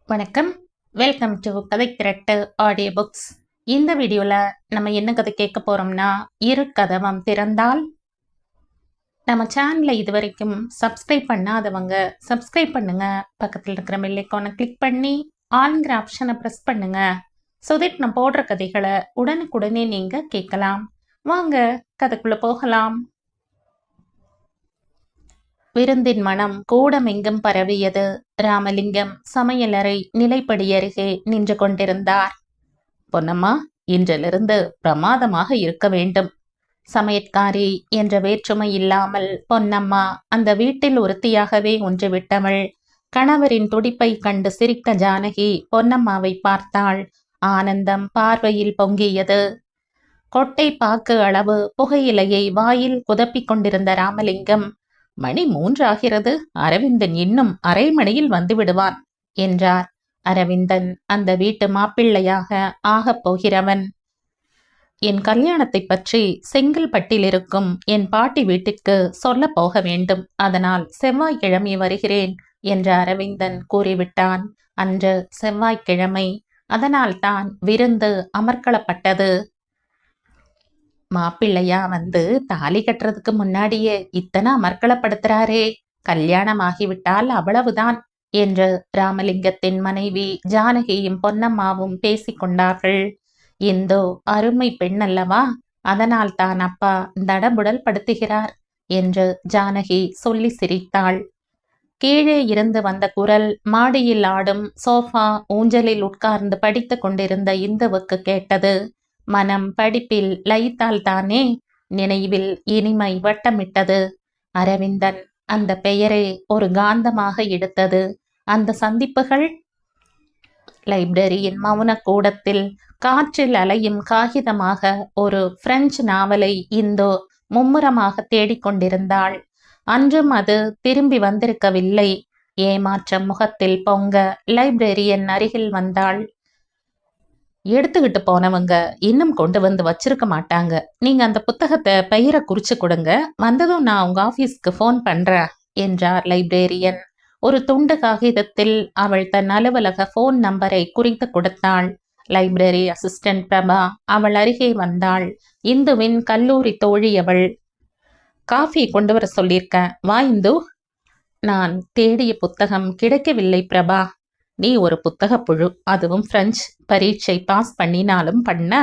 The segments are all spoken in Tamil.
வணக்கம். வெல்கம் டு கதை திரட்டு ஆடியோ புக்ஸ். இந்த வீடியோவில் நம்ம என்ன கதை கேட்க போகிறோம்னா, இரு கதவம் திறந்தால். நம்ம சேனலை இது வரைக்கும் சப்ஸ்கிரைப் பண்ணாதவங்க சப்ஸ்கிரைப் பண்ணுங்க. பக்கத்தில் இருக்கிற பெல் ஐகானை கிளிக் பண்ணி ஆல்ங்கிற ஆப்ஷனை ப்ரெஸ் பண்ணுங்க. ஸோ தட் நான் போடுற கதைகளை உடனுக்குடனே நீங்கள் கேட்கலாம். வாங்க கதைக்குள்ளே போகலாம். விருந்தின் மனம் கூடமெங்கும் பரவியது. ராமலிங்கம் சமையலறை நிலைப்படி அருகே நின்று கொண்டிருந்தார். பொன்னம்மா, இன்றிலிருந்து பிரமாதமாக இருக்க வேண்டும். சமையற்காரி என்ற வேற்றுமை இல்லாமல் பொன்னம்மா அந்த வீட்டில் ஒருத்தியாகவே ஒன்றுவிட்டவள். கணவரின் துடிப்பை கண்டு சிரித்த ஜானகி பொன்னம்மாவை பார்த்தாள். ஆனந்தம் பார்வையில் பொங்கியது. கொட்டை பாக்கு அளவு புகையிலையை வாயில் குதப்பிக் கொண்டிருந்த ராமலிங்கம், மணி 3 ஆகிறது, அரவிந்தன் இன்னும் அரை மணியில் வந்து விடுவான் என்றார். அரவிந்தன் அந்த வீட்டு மாப்பிள்ளையாக ஆகப் போகிறவன். என் கல்யாணத்தை பற்றி செங்கல்பட்டில் இருக்கும் என் பாட்டி வீட்டிற்கு சொல்ல போக வேண்டும். அதனால் செவ்வாய்க்கிழமை வருகிறேன் என்று அரவிந்தன் கூறிவிட்டான். அன்று செவ்வாய்க்கிழமை. அதனால் தான் விருந்து அமர்க்களப்பட்டது. மாப்பிள்ளையா வந்து தாலி கட்டுறதுக்கு முன்னாடியே இத்தனை அமர்க்களப்படுத்துறாரே, கல்யாணம் ஆகிவிட்டால் அவ்வளவுதான் என்று ராமலிங்கத்தின் மனைவி ஜானகியும் பொன்னம்மாவும் பேசிக்கொண்டார்கள். இந்தோ அருமை பெண் அல்லவா, அதனால் தான் அப்பா தடபுடல் படுத்துகிறார் என்று ஜானகி சொல்லி சிரித்தாள். கீழே இருந்து வந்த குரல் மாடியில் ஆடும் சோஃபா ஊஞ்சலில் உட்கார்ந்து படித்து கொண்டிருந்த இந்துவுக்கு கேட்டது. மனம் படிப்பில் லயித்தால் தானே. நினைவில் இனிமை வட்டமிட்டது. அரவிந்தன் அந்த பெயரே ஒரு காந்தமாக எடுத்தது. அந்த சந்திப்புகள் லைப்ரரியின் மௌன கூடத்தில் காற்றில் அலையும் காகிதமாக ஒரு பிரெஞ்சு நாவலை இந்தோ மும்முரமாக தேடிக்கொண்டிருந்தாள். அன்றும் அது திரும்பி வந்திருக்கவில்லை. ஏமாற்றம் முகத்தில் பொங்க லைப்ரரியன் அருகில் வந்தாள். எடுத்துக்கிட்டு போனவங்க இன்னும் கொண்டு வந்து வச்சிருக்க மாட்டாங்க. நீங்க அந்த புத்தகத்தை பெயரை குறிச்சு கொடுங்க, வந்ததும் நான் உங்க ஆபீஸ்க்கு ஃபோன் பண்றேன் என்றார் லைப்ரேரியன். ஒரு துண்டு காகிதத்தில் அவள் தன் அலுவலக ஃபோன் நம்பரை குறித்து கொடுத்தாள். லைப்ரரி அசிஸ்டன்ட் பிரபா அவள் அருகே வந்தாள். இந்துவின் கல்லூரி தோழி அவள். காஃபி கொண்டு வர சொல்லியிருக்கேன், வா இந்து. நான் தேடிய புத்தகம் கிடைக்கவில்லை பிரபா. நீ ஒரு புத்தக புழு, அதுவும் பிரெஞ்சு. பரீட்சை பாஸ் பண்ணினாலும் பண்ண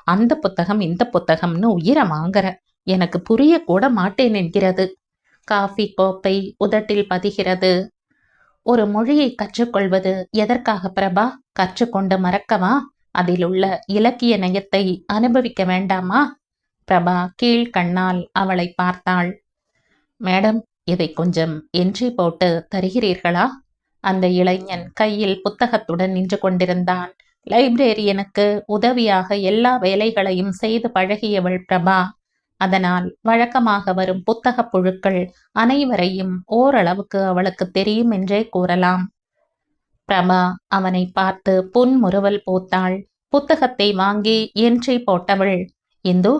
அந்த புத்தகம் இந்த புத்தகம்னு உயிரை வாங்குற. எனக்கு புரிய கூட மாட்டேன் என்கிறது. காஃபி கோப்பை உதட்டில் பதிகிறது. ஒரு மொழியை கற்றுக்கொள்வது எதற்காக பிரபா? கற்றுக்கொண்டு மறக்கவா? அதில் உள்ள இலக்கிய நயத்தை அனுபவிக்க வேண்டாமா? பிரபா கீழ்கண்ணால் அவளை பார்த்தாள். மேடம், இதை கொஞ்சம் என்ட்ரி போட்டு தருகிறீர்களா? அந்த இளைஞன் கையில் புத்தகத்துடன் நின்று கொண்டிருந்தான். லைப்ரேரியனுக்கு உதவியாக எல்லா வேலைகளையும் செய்து பழகியவள் பிரபா. அதனால் வழக்கமாக வரும் புத்தக புழுக்கள் அனைவரையும் ஓரளவுக்கு அவளுக்கு தெரியும் என்றே கூறலாம். பிரபா அவனை பார்த்து புன்முறுவல் பூத்தாள். புத்தகத்தை வாங்கி என்ட்ரி போட்டவள். இந்து,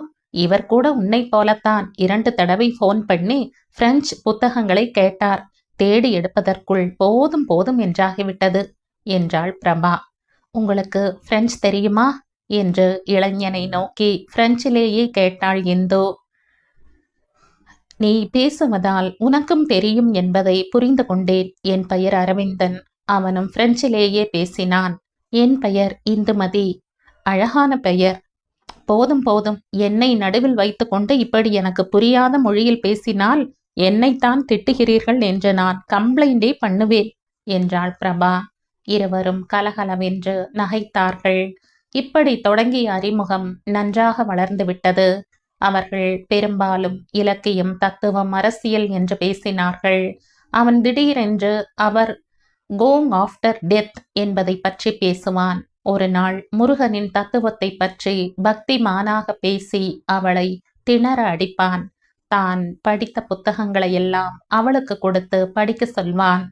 இவர் கூட உன்னை போலத்தான் 2 தடவை ஃபோன் பண்ணி பிரெஞ்சு புத்தகங்களை கேட்டார். தேடி எடுப்பதற்குள் போதும் போதும் என்றாகிவிட்டது என்றாள் பிரபா. உங்களுக்கு பிரெஞ்சு தெரியுமா என்று இளைஞனை நோக்கி பிரெஞ்சிலேயே கேட்டாள் இந்து. நீ பேசுவதால் உனக்கும் தெரியும் என்பதை புரிந்து கொண்டேன். என் பெயர் அரவிந்தன். அவனும் பிரெஞ்சிலேயே பேசினான். என் பெயர் இந்துமதி. அழகான பெயர். போதும் போதும், என்னை நடுவில் வைத்து கொண்டு இப்படி எனக்கு புரியாத மொழியில் பேசினால் என்னைத்தான் திட்டுகிறீர்கள் என்று நான் கம்ப்ளைண்டே பண்ணுவேன் என்றாள் பிரபா. இருவரும் கலகலவென்று நகைத்தார்கள். இப்படி தொடங்கிய அறிமுகம் நன்றாக வளர்ந்து விட்டது. அவர்கள் பெரும்பாலும் இலக்கியம், தத்துவம், அரசியல் என்று பேசினார்கள். அவன் திடீரென்று அவர் கோயிங் ஆஃப்டர் டெத் என்பதை பற்றி பேசுவான். ஒரு நாள் முருகனின் தத்துவத்தை பற்றி பக்திமானாக பேசி அவளை திணற அடிப்பான். தான் படித்த புத்தகங்களை எல்லாம் அவளுக்கு கொடுத்து படிக்க சொல்வான்.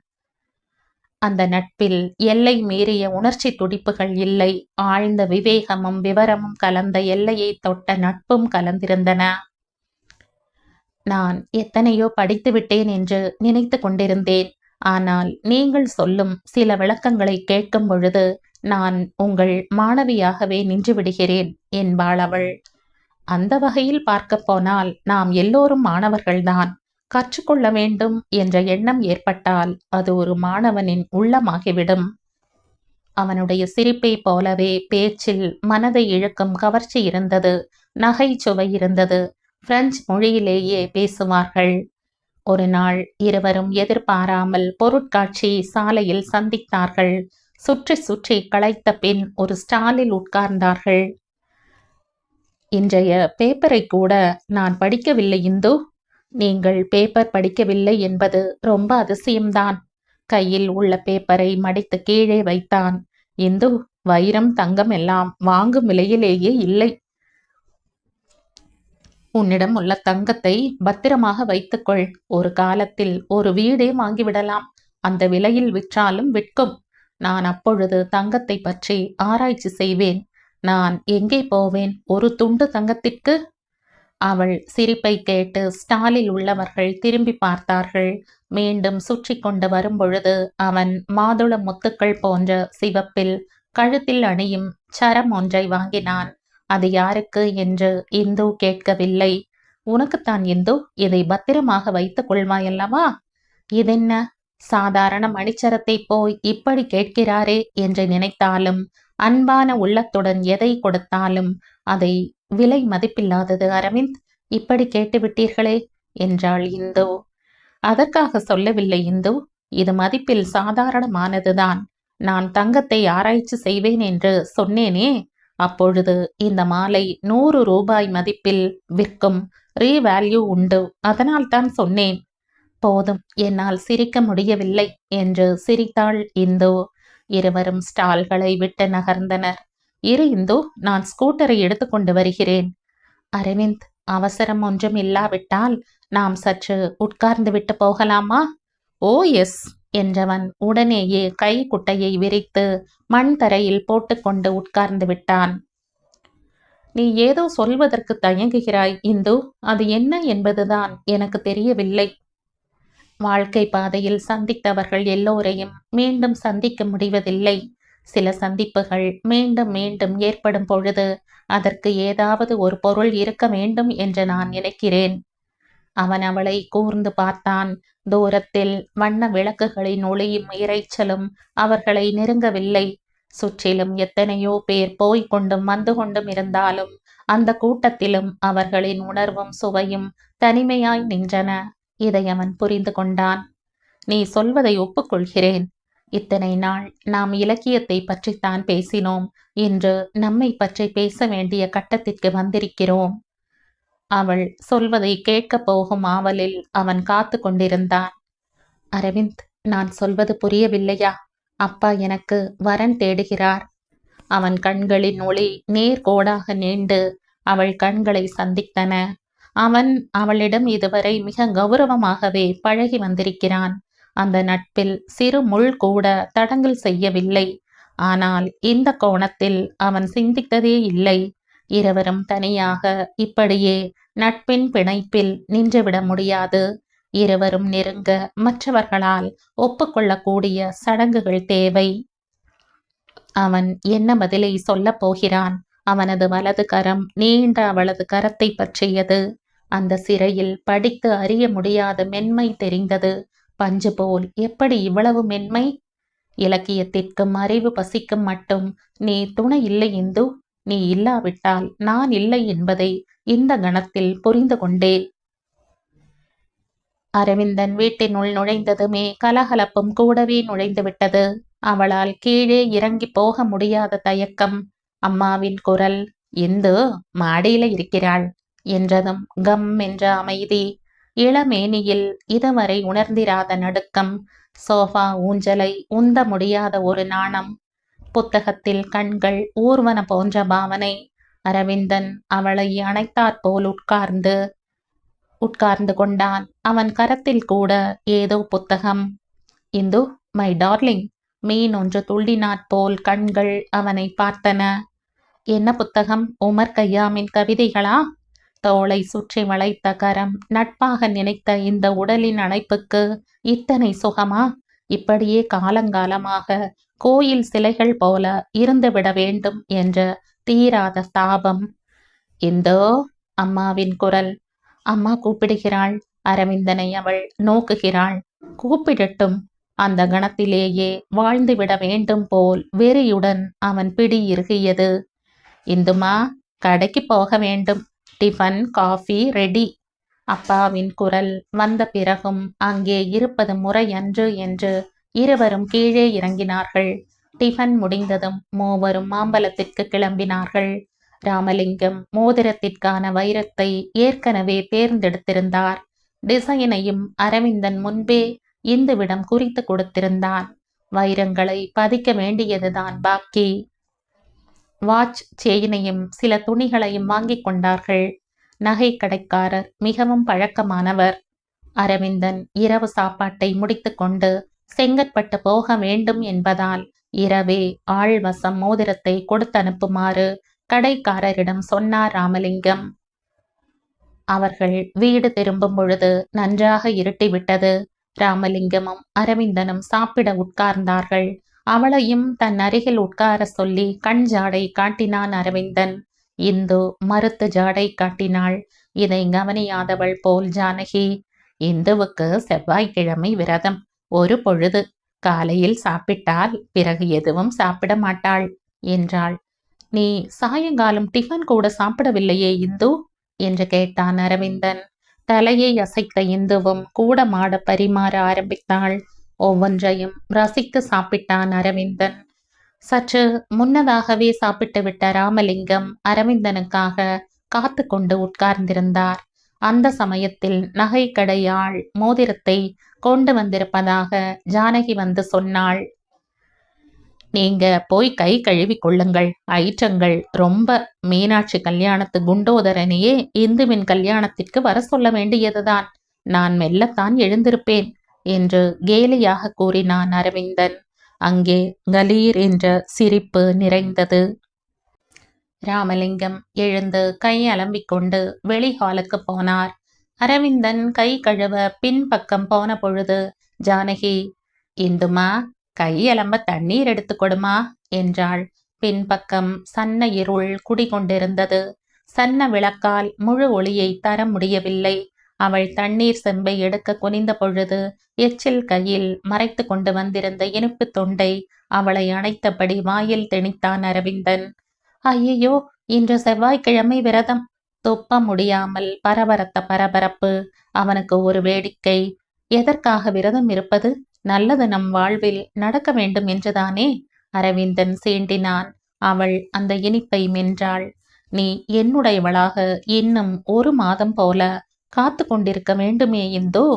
அந்த நட்பில் எல்லை மீறிய உணர்ச்சி துடிப்புகள் இல்லை. ஆழ்ந்த விவேகமும் விவரமும் கலந்த எல்லையை தொட்ட நட்பும் கலந்திருந்தன. நான் எத்தனையோ படித்து விட்டேன் என்று நினைத்து கொண்டிருந்தேன். ஆனால் நீங்கள் சொல்லும் சில விளக்கங்களை கேட்கும் பொழுது நான் உங்கள் மாணவியாகவே நின்று விடுகிறேன் என்பாள் அவள். அந்த வகையில் பார்க்கப் போனால் நாம் எல்லோரும் மாணவர்கள்தான். கற்றுக்கொள்ள வேண்டும் என்ற எண்ணம் ஏற்பட்டால் அது ஒரு மாணவனின் உள்ளமாகிவிடும். அவனுடைய சிரிப்பை போலவே பேச்சில் மனதை இழுக்கும் கவர்ச்சி இருந்தது, நகைச்சுவை இருந்தது. பிரெஞ்சு மொழியிலேயே பேசுவார்கள். ஒரு நாள் இருவரும் எதிர்பாராமல் பொருட்காட்சி சாலையில் சந்தித்தார்கள். சுற்றி சுற்றி களைத்த பின் ஒரு ஸ்டாலில் உட்கார்ந்தார்கள். இன்றைய பேப்பரை கூட நான் படிக்கவில்லை இந்து. நீங்கள் பேப்பர் படிக்கவில்லை என்பது ரொம்ப அதிசயம்தான். கையில் உள்ள பேப்பரை மடித்து கீழே வைத்தான். இந்து, வைரம் தங்கம் எல்லாம் வாங்கும் விலையிலேயே இல்லை. உன்னிடம் உள்ள தங்கத்தை பத்திரமாக வைத்துக்கொள். ஒரு காலத்தில் ஒரு வீடே வாங்கிவிடலாம். அந்த விலையில் விற்றாலும் விற்கும். நான் அப்பொழுது தங்கத்தை பற்றி ஆராய்ச்சி செய்வேன். நான் எங்கே போவேன் ஒரு துண்டு தங்கத்திற்கு? அவள் சிரிப்பை கேட்டு ஸ்டாலில் உள்ளவர்கள் திரும்பி பார்த்தார்கள். மீண்டும் சுற்றி கொண்டு வரும்பொழுது அவன் மாதுள முத்துக்கள் போன்ற சிவப்பில் கழுத்தில் அணியும் சரம் ஒன்றை வாங்கினான். அது யாருக்கு என்று இந்து கேட்கவில்லை. உனக்குத்தான் இந்து, இதை பத்திரமாக வைத்துக் கொள்வாயல்லவா? இதென்ன சாதாரண மணிச்சரத்தை போய் இப்படி கேட்கிறாரே என்று நினைத்தாலும், அன்பான உள்ளத்துடன் எதை கொடுத்தாலும் அதை விலை மதிப்பில்லாதது அரவிந்த். இப்படி கேட்டுவிட்டீர்களே என்றாள் இந்து. அதற்காக சொல்லவில்லை இந்து, இது மதிப்பில் சாதாரணமானதுதான். நான் தங்கத்தை ஆராய்ச்சி செய்வேன் என்று சொன்னேனே, அப்பொழுது இந்த மாலை 100 ரூபாய் மதிப்பில் விற்கும். ரீவேல்யூ உண்டு, அதனால் தான் சொன்னேன். போதும், என்னால் சிரிக்க முடியவில்லை என்று சிரித்தாள் இந்து. இருவரும் ஸ்டால்களை விட்டு நகர்ந்தனர். இரு இந்து, நான் ஸ்கூட்டரை எடுத்துக்கொண்டு வருகிறேன். அரவிந்த், அவசரம் ஒன்றும் இல்லாவிட்டால் நாம் சற்று உட்கார்ந்து விட்டு போகலாமா? ஓ எஸ் என்றவன் உடனேயே கை குட்டையை விரித்து மண் தரையில் போட்டுக்கொண்டு உட்கார்ந்து விட்டான். நீ ஏதோ சொல்வதற்கு தயங்குகிறாய் இந்து, அது என்ன என்பதுதான் எனக்கு தெரியவில்லை. வாழ்க்கை பாதையில் சந்தித்தவர்கள் எல்லோரையும் மீண்டும் சந்திக்க முடிவதில்லை. சில சந்திப்புகள் மீண்டும் மீண்டும் ஏற்படும் பொழுது அதற்கு ஏதாவது ஒரு பொருள் இருக்க வேண்டும் என்று நான் நினைக்கிறேன். அவன் அவளை கூர்ந்து பார்த்தான். தூரத்தில் வண்ண விளக்குகளின் ஒளியும் இரைச்சலும் அவர்களை நெருங்கவில்லை. சுற்றிலும் எத்தனையோ பேர் போய்கொண்டும் வந்து கொண்டும் இருந்தாலும் அந்த கூட்டத்திலும் அவர்களின் உணர்வும் சுவையும் தனிமையாய் நின்றன. இதை அவன் புரிந்து கொண்டான். நீ சொல்வதை ஒப்புக்கொள்கிறேன். இத்தனை நாள் நாம் இலக்கியத்தை பற்றித்தான் பேசினோம். இன்று நம்மை பற்றி பேச வேண்டிய கட்டத்திற்கு வந்திருக்கிறோம். அவள் சொல்வதை கேட்கப் போகும் ஆவலில் அவன் காத்து கொண்டிருந்தான். அரவிந்த், நான் சொல்வது புரியவில்லையா? அப்பா எனக்கு வரன் தேடுகிறார். அவன் கண்களின் ஒளி நேர்கோடாக நீண்டு அவள் கண்களை சந்தித்தன. அவன் அவளிடம் இதுவரை மிக கௌரவமாகவே பழகி வந்திருக்கிறான். அந்த நட்பில் சிறு முள் கூட தடங்கல் செய்யவில்லை. ஆனால் இந்த கோணத்தில் அவன் சிந்தித்ததே இல்லை. இருவரும் தனியாக இப்படியே நட்பின் பிணைப்பில் நின்றுவிட முடியாது. இருவரும் நெருங்க மற்றவர்களால் ஒப்புக்கொள்ளக்கூடிய சடங்குகள் தேவை. அவன் என்ன பதிலை சொல்லப் போகிறான்? அவனது வலது கரம் நீண்ட அவளது கரத்தை பற்றியது. அந்த சிறையில் படித்து அறிய முடியாத மென்மை தெரிந்தது. பஞ்சு போல் எப்படி இவ்வளவு மென்மை? இலக்கியத்திற்கும் அறிவு பசிக்கும் மட்டும் நீ துணை இல்லை இந்து. நீ இல்லாவிட்டால் நான் இல்லை என்பதை இந்த கணத்தில் புரிந்து கொண்டேன். அரவிந்தன் வீட்டினுள் நுழைந்ததுமே கலகலப்பும் கூடவே நுழைந்து விட்டது. அவளால் கீழே இறங்கி போக முடியாத தயக்கம். அம்மாவின் குரல், இந்து மாடியில இருக்கிறாள் என்றதும் கம் என்ற அமைதி. இளமேனியில் இதுவரை உணர்ந்திராத நடுக்கம். சோஃபா ஊஞ்சலை உந்த முடியாத ஒரு நாணம். புத்தகத்தில் கண்கள் ஊர்வன போன்ற பாவனை. அரவிந்தன் அவளை அணைத்தாற்போல் உட்கார்ந்து கொண்டான். அவன் கரத்தில் கூட ஏதோ புத்தகம். Hindu, my darling. மீன் ஒன்று துள்ளினாற்போல் கண்கள் அவனை பார்த்தன. என்ன புத்தகம்? உமர் கய்யாமின் கவிதைகளா? தோளை சுற்றி வளைத்த கரம் நட்பாக நினைத்த இந்த உடலின் அணைப்புக்கு இத்தனை சுகமா? இப்படியே காலங்காலமாக கோயில் சிலைகள் போல இருந்துவிட வேண்டும் என்ற தீராத தாபம். இந்தோ! அம்மாவின் குரல். அம்மா கூப்பிடுகிறாள். அரவிந்தனை அவள் நோக்குகிறாள். கூப்பிடட்டும். அந்த கணத்திலேயே வாழ்ந்துவிட வேண்டும் போல் வெறியுடன் அவன் பிடி இறுகியது. இந்துமா, கடைக்கு போக வேண்டும். Tiffin coffee ready. அப்பாவின் குரல் வந்த பிறகும் அங்கே இருப்பது முறையன்று என்று இருவரும் கீழே இறங்கினார்கள். டிஃபன் முடிந்ததும் மூவரும் மாம்பலத்திற்கு கிளம்பினார்கள். ராமலிங்கம் மோதிரத்திற்கான வைரத்தை ஏற்கனவே தேர்ந்தெடுத்திருந்தார். டிசைனையும் அரவிந்தன் முன்பே இந்துவிடம் குறித்து கொடுத்திருந்தான். வைரங்களை பதிக்க வேண்டியதுதான் பாக்கி. வாட்ச் செயினையும் சில துணிகளையும் வாங்கிக் கொண்டார்கள். நகை கடைக்காரர் மிகவும் பழக்கமானவர். அரவிந்தன் இரவு சாப்பாட்டை முடித்து கொண்டு செங்கற்பட்டு போக வேண்டும் என்பதால் இரவே ஆழ்வசம் மோதிரத்தை கொடுத்தனுப்புமாறு கடைக்காரரிடம் சொன்னார் ராமலிங்கம். அவர்கள் வீடு திரும்பும் பொழுது நன்றாக இருட்டிவிட்டது. ராமலிங்கமும் அரவிந்தனும் சாப்பிட உட்கார்ந்தார்கள். அவளையும் தன் அருகில் உட்கார சொல்லி கண் ஜாடை காட்டினான் அரவிந்தன். இந்து மறுத்து ஜாடை காட்டினாள். இதை கவனியாதவள் போல் ஜானகி, இந்துவுக்கு செவ்வாய்க்கிழமை விரதம். ஒரு பொழுது காலையில் சாப்பிட்டால் பிறகு எதுவும் சாப்பிட மாட்டாள் என்றாள். நீ சாயங்காலம் டிஃபன் கூட சாப்பிடவில்லையே இந்து என்று கேட்டான் அரவிந்தன். தலையை அசைத்த இந்துவும் கூட மாட பரிமாற ஆரம்பித்தாள். ஒவ்வொன்றையும் ரசித்து சாப்பிட்டான் அரவிந்தன். சற்று முன்னதாகவே சாப்பிட்டு விட்ட ராமலிங்கம் அரவிந்தனுக்காக காத்து கொண்டு உட்கார்ந்திருந்தார். அந்த சமயத்தில் நகை கடையாள் மோதிரத்தை கொண்டு வந்திருப்பதாக ஜானகி வந்து சொன்னாள். நீங்க போய் கை கழுவி கொள்ளுங்கள். ஐட்டங்கள் ரொம்ப. மீனாட்சி கல்யாணத்து குண்டோதரனையே இந்துவின் கல்யாணத்திற்கு வர சொல்ல வேண்டியதுதான். நான் மெல்லத்தான் எழுந்திருப்பேன் என்று கேலியாக கூறினான் அரவிந்தன். அங்கே கலீர் என்ற சிரிப்பு நிறைந்தது. ராமலிங்கம் எழுந்து கை அலம்பிக் கொண்டு வெளி ஹாலுக்கு போனார். அரவிந்தன் கை கழுவ பின்பக்கம் போன பொழுது ஜானகி, இந்துமா, கை அலம்ப தண்ணீர் எடுத்து கொடுமா என்றாள். பின்பக்கம் சன்ன இருள் குடிகொண்டிருந்தது. சன்ன விளக்கால் முழு ஒளியை தர முடியவில்லை. அவள் தண்ணீர் செம்பை எடுக்க குனிந்த பொழுது எச்சில் கையில் மறைத்து கொண்டு வந்திருந்த இனிப்பு தொண்டை அவளை அணைத்தபடி வாயில் திணித்தான் அரவிந்தன். ஐயோ, இன்று செவ்வாய்க்கிழமை விரதம். துப்ப முடியாமல் பரபரத்த பரபரப்பு. அவனுக்கு ஒரு வேடிக்கை. எதற்காக விரதம் இருப்பது? நல்லது நம் வாழ்வில் நடக்க வேண்டும் என்றுதானே? அரவிந்தன் சீண்டினான். அவள் அந்த இனிப்பை மென்றாள். நீ என்னுடையவளாக இன்னும் ஒரு மாதம் போல காத்து கொண்டிருக்க வேண்டுமே இந்தோ.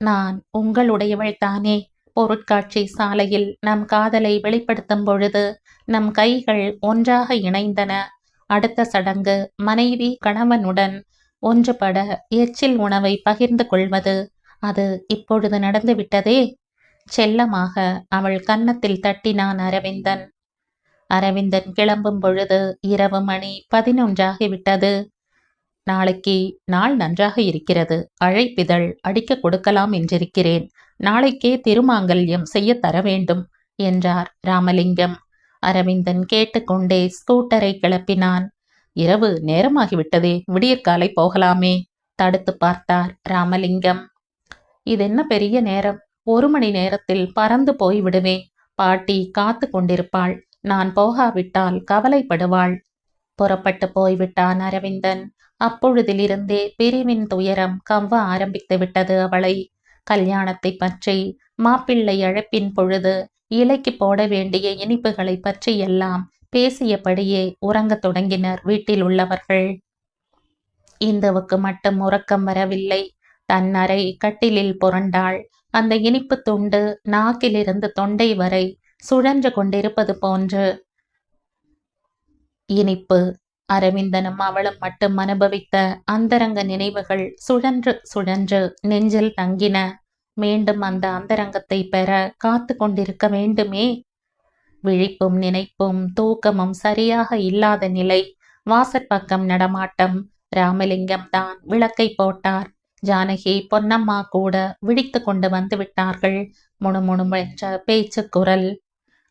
நான் உங்களுடையவள் தானே. பொருட்காட்சி சாலையில் நம் காதலை வெளிப்படுத்தும் பொழுது நம் கைகள் ஒன்றாக இணைந்தன. அடுத்த சடங்கு மனைவி கணவனுடன் ஒன்றுபட எச்சில் உணவை பகிர்ந்து கொள்வது. அது இப்பொழுது நடந்துவிட்டதே. செல்லமாக அவள் கன்னத்தில் தட்டினான் அரவிந்தன். அரவிந்தன் கிளம்பும் பொழுது இரவு மணி 11 ஆகிவிட்டது. நாளைக்கு நாள் நன்றாக இருக்கிறது. அழைப்பிதழ் அடிக்க கொடுக்கலாம் என்றிருக்கிறேன். நாளைக்கே திருமாங்கல்யம் செய்ய தர வேண்டும் என்றார் ராமலிங்கம். அரவிந்தன் கேட்டுக்கொண்டே ஸ்கூட்டரை கிளப்பினான். இரவு நேரமாகிவிட்டதே, விடியற்காலை போகலாமே தடுத்து பார்த்தார் ராமலிங்கம். இதென்ன பெரிய நேரம்? 1 மணி நேரத்தில் பறந்து போய்விடுவேன். பாட்டி காத்து கொண்டிருப்பாள். நான் போகாவிட்டால் கவலைப்படுவாள். புறப்பட்டு போய்விட்டான் அரவிந்தன். அப்பொழுதிலிருந்தே பிரிவின் துயரம் கவ்வ ஆரம்பித்து விட்டது அவளை. கல்யாணத்தை பற்றி, மாப்பிள்ளை அழைப்பின் பொழுது இலைக்கு போட வேண்டிய இனிப்புகளை பற்றி எல்லாம் பேசியபடியே உறங்கத் தொடங்கினர் வீட்டில் உள்ளவர்கள். இந்துவுக்கு மட்டும் உறக்கம் வரவில்லை. தன் அறை கட்டிலில் புரண்டாள். அந்த இனிப்பு துண்டு நாக்கிலிருந்து தொண்டை வரை சுழன்று கொண்டிருப்பது போன்று இனிப்பு. அரவிந்தனும் அவளும் மட்டும் அனுபவித்த அந்தரங்க நினைவுகள் சுழன்று சுழன்று நெஞ்சில் தங்கின. மீண்டும் அந்த அந்தரங்கத்தை பெற காத்து கொண்டிருக்க வேண்டுமே. விழிப்பும் நினைப்பும் தூக்கமும் சரியாக இல்லாத நிலை. வாசற்பக்கம் நடமாட்டம். ராமலிங்கம் தான் விளக்கை போட்டார். ஜானகி பொன்னம்மா கூட விழித்து கொண்டு வந்து விட்டார்கள். முணுமுணுவென்ற பேச்சு குரல்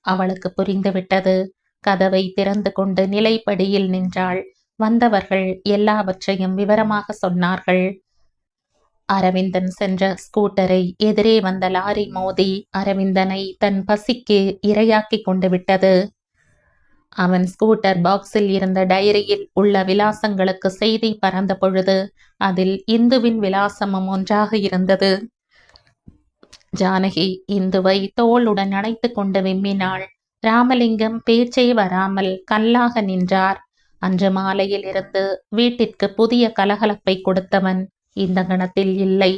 அவளுக்கு புரிந்துவிட்டது. கதவை திறந்து கொண்டு நிலைப்படியில் நின்றாள். வந்தவர்கள் எல்லாவற்றையும் விவரமாக சொன்னார்கள். அரவிந்தன் சென்ற ஸ்கூட்டரை எதிரே வந்த லாரி மோதி அரவிந்தனை தன் பசிக்கு இரையாக்கி கொண்டு விட்டது. அவன் ஸ்கூட்டர் பாக்ஸில் இருந்த டைரியில் உள்ள விலாசங்களுக்கு செய்தி பறந்த பொழுது அதில் இந்துவின் விலாசமும் ஒன்றாக இருந்தது. ஜானகி இந்துவை தோளுடன் அணைத்து கொண்டு விம்மினாள். ராமலிங்கம் பேச்சே வராமல் கல்லாக நின்றார். அன்று மாலையில் இருந்து வீட்டிற்கு புதிய கலகலப்பை கொடுத்தவன் இந்த கணத்தில் இல்லை.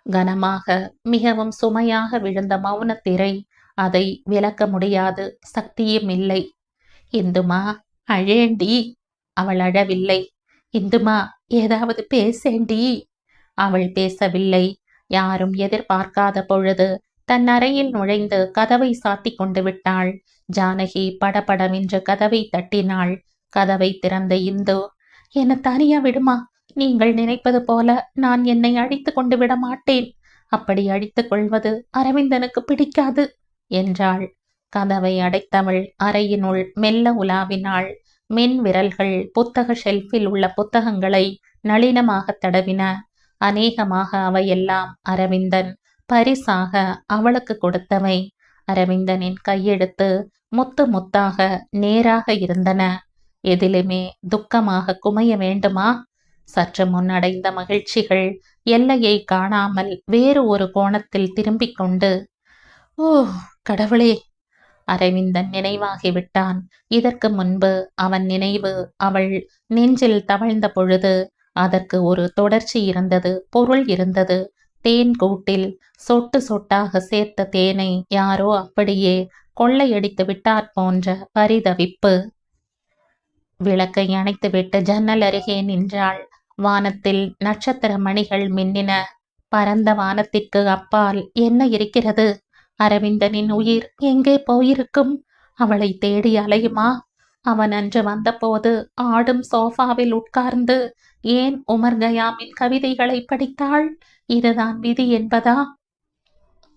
கனமாக மிகவும் சுமையாக விழுந்த மௌனத்திரை அதை விளக்க முடியாது சக்தியும் இல்லை. இந்துமா அழேண்டி. அவள் அழவில்லை. இந்துமா ஏதாவது பேசேண்டி. அவள் பேசவில்லை. யாரும் எதிர்பார்க்காத பொழுது தன் அறையில் நுழைந்து கதவை சாத்தி கொண்டு விட்டாள். ஜானகி படபடவென்று கதவை தட்டினாள். கதவை திறந்த இந்து, என்னை தனியா விடுமா, நீங்கள் நினைப்பது போல நான் என்னை அழித்து கொண்டு விட மாட்டேன். அப்படி அழித்துக் கொள்வது அரவிந்தனுக்கு பிடிக்காது என்றாள். கதவை அடைத்தவள் அறையினுள் மெல்ல உலாவினாள். மென் விரல்கள் புத்தக ஷெல்ஃபில் உள்ள புத்தகங்களை நளினமாக தடவின. அநேகமாக அவையெல்லாம் அரவிந்தன் பரிசாக அவளுக்கு கொடுத்தவை. அரவிந்தனின் கையெழுத்து முத்து முத்தாக நேராக இருந்தன. எதிலுமே துக்கமாக குமைய வேண்டுமா? சற்று முன்னடைந்த மகிழ்ச்சிகள் எல்லையை காணாமல் வேறு ஒரு கோணத்தில் திரும்பிக் கொண்டு, ஓ கடவுளே! அரவிந்தன் நினைவாகிவிட்டான். இதற்கு முன்பு அவன் நினைவு அவள் நெஞ்சில் தவழ்ந்த பொழுது அதற்கு ஒரு தொடர்ச்சி இருந்தது, பொருள் இருந்தது. தேன் கூட்டில் சொட்டு சொட்டாக சேர்த்த தேனை யாரோ அப்படியே கொள்ளையடித்து விட்டார் போன்ற பரிதவிப்பு. விளக்கை அணைத்துவிட்டு ஜன்னல் அருகே நின்றாள். வானத்தில் நட்சத்திர மணிகள் மின்னின. பரந்த வானத்திற்கு அப்பால் என்ன இருக்கிறது? அரவிந்தனின் உயிர் எங்கே போயிருக்கும்? அவளை தேடி அலையுமா? அவன் அன்று வந்தபோது ஆடும் சோஃபாவில் உட்கார்ந்து ஏன் உமர் கயாமின் கவிதைகளை படித்தாள்? இதுதான் விதி என்பதா?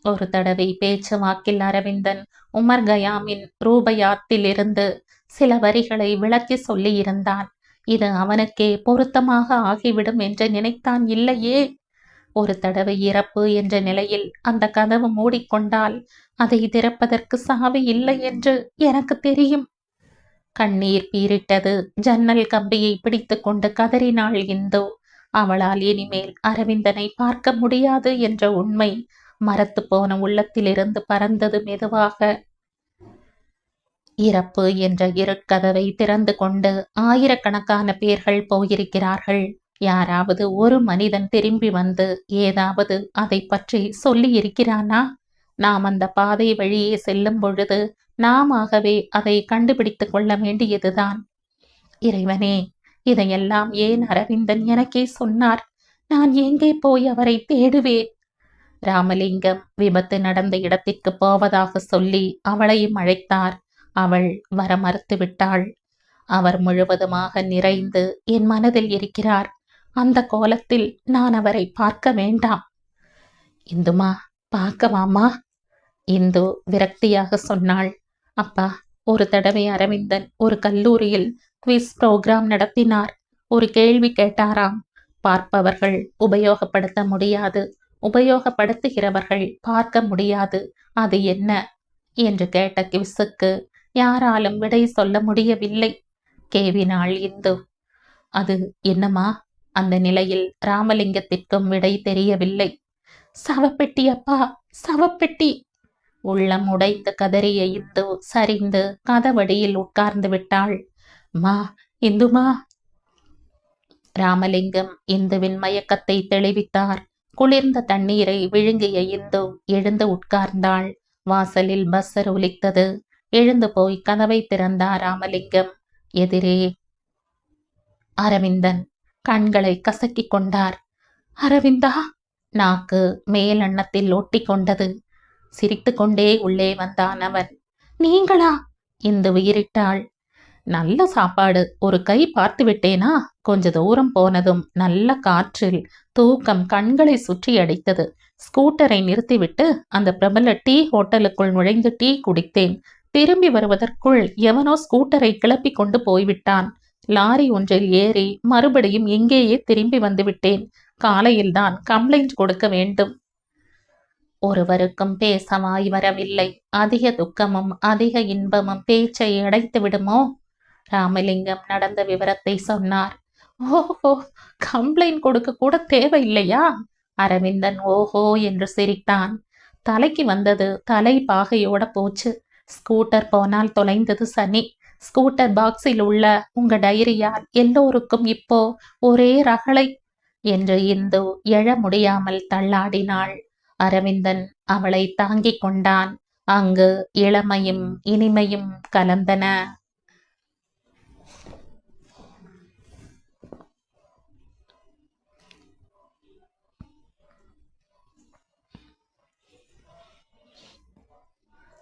ஒரு தடவை பேச்சு வாக்கில் அரவிந்தன் உமர் கயாமின் ரூபயாத்தில் இருந்து சில வரிகளை விளக்கி சொல்லியிருந்தான். இது அவனுக்கே பொருத்தமாக ஆகிவிடும் என்று நினைத்தான் இல்லையே. ஒரு தடவை இறப்பு என்ற நிலையில் அந்த கதவு மூடிக்கொண்டால் அதை திறப்பதற்கு சாவி இல்லை என்று எனக்கு தெரியும். கண்ணீர் பீரிட்டது. ஜன்னல் கம்பியை பிடித்து கொண்டு கதறினாள் இந்து. அவளால் இனிமேல் அரவிந்தனை பார்க்க முடியாது என்ற உண்மை மரத்து போன உள்ளத்திலிருந்து பறந்தது மெதுவாக. இறப்பு என்ற இருட்கதவை திறந்து கொண்டு ஆயிரக்கணக்கான பேர்கள் போயிருக்கிறார்கள். யாராவது ஒரு மனிதன் திரும்பி வந்து ஏதாவது அதை பற்றி சொல்லி இருக்கிறானா? நாம் அந்த பாதை வழியே செல்லும் பொழுது நாமவே அதை கண்டுபிடித்து கொள்ள வேண்டியதுதான். இறைவனே, இதையெல்லாம் ஏன் அரவிந்தன் எனக்கே சொன்னார்? நான் எங்கே போய் அவரை தேடுவேன்? ராமலிங்கம் விபத்து நடந்த இடத்திற்கு போவதாக சொல்லி அவளையும் அழைத்தார். அவள் வர மறுத்துவிட்டாள். அவர் முழுவதுமாக நிறைந்து என் மனதில் இருக்கிறார். அந்த கோலத்தில் நான் அவரை பார்க்க வேண்டாம். இந்துமா, பார்க்கவாமா? இந்து விரக்தியாக சொன்னாள். அப்பா, ஒரு தடவை அரவிந்தன் ஒரு கல்லூரியில் குவிஸ் புரோகிராம் நடத்தினார். ஒரு கேள்வி கேட்டாராம். பார்ப்பவர்கள் உபயோகப்படுத்த முடியாது, உபயோகப்படுத்துகிறவர்கள் பார்க்க முடியாது, அது என்ன என்று கேட்ட குவிஸுக்கு யாராலும் விடை சொல்ல முடியவில்லை. கேவினாள் இந்து. அது என்னம்மா? அந்த நிலையில் ராமலிங்கத்திற்கும் விடை தெரியவில்லை. சவப்பெட்டி அப்பா, சவப்பெட்டி! உள்ளம் உடைந்து கதறிய இந்து சரிந்து கதவடியில் உட்கார்ந்து விட்டாள். மா, இந்துமா! ராமலிங்கம் இந்துவின் மயக்கத்தை தெளிவித்தார். குளிர்ந்த தண்ணீரை விழுங்கிய இந்து எழுந்து உட்கார்ந்தாள். வாசலில் பஸ்ஸர் ஒலித்தது. எழுந்து போய் கதவை திறந்தார் ராமலிங்கம். எதிரே அரவிந்தன். கண்களை கசக்கிக் கொண்டார். அரவிந்தா! நாக்கு மேலெண்ணத்தில் ஒட்டி கொண்டது. சிரித்து கொண்டே உள்ளே வந்தான் அவன். நீங்களா? இந்து உயிரிட்டாள். நல்ல சாப்பாடு ஒரு கை பார்த்து விட்டேனா? கொஞ்ச தூரம் போனதும் நல்ல காற்றில் தூக்கம் கண்களை சுற்றி அடித்தது. ஸ்கூட்டரை நிறுத்திவிட்டு அந்த பிரபல டீ ஹோட்டலுக்குள் நுழைந்து டீ குடித்தேன். திரும்பி வருவதற்குள் எவனோ ஸ்கூட்டரை கிளப்பி கொண்டு போய்விட்டான். லாரி ஒன்றில் ஏறி மறுபடியும் இங்கேயே திரும்பி வந்துவிட்டேன். காலையில்தான் கம்ப்ளைண்ட் கொடுக்க வேண்டும். ஒருவருக்கும் பேச வாய் வரவில்லை. அதிக துக்கமும் அதிக இன்பமும் பேச்சை அடைத்து விடுமோ? ராமலிங்கம் நடந்த விவரத்தை சொன்னார். ஓஹோ, கம்ப்ளைண்ட் கொடுக்க கூட தேவையில்லையா? அரவிந்தன் ஓஹோ என்று சிரித்தான். தலைக்கு வந்தது தலை பாகையோட போச்சு. ஸ்கூட்டர் போனால் தொலைந்தது சனி. ஸ்கூட்டர் பாக்ஸில் உள்ள உங்க டைரியால் எல்லோருக்கும் இப்போ ஒரே ரகளை என்று இந்து எழ முடியாமல் தள்ளாடினாள். அரவிந்தன் அவளை தாங்கிக் கொண்டான். அங்கு இளமையும் இனிமையும் கலந்தன.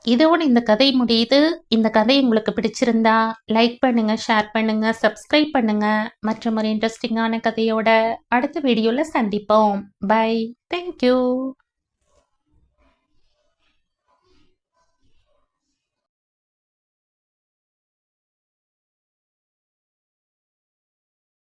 இதோடு இந்த கதை முடியுது. இந்த கதை உங்களுக்கு பிடிச்சிருந்தா லைக் பண்ணுங்க, ஷேர் பண்ணுங்க, சப்ஸ்கிரைப் பண்ணுங்க. மற்றும் ஒரு இன்ட்ரெஸ்டிங்கான கதையோட அடுத்த வீடியோல சந்திப்போம். பை. தேங்க்யூ.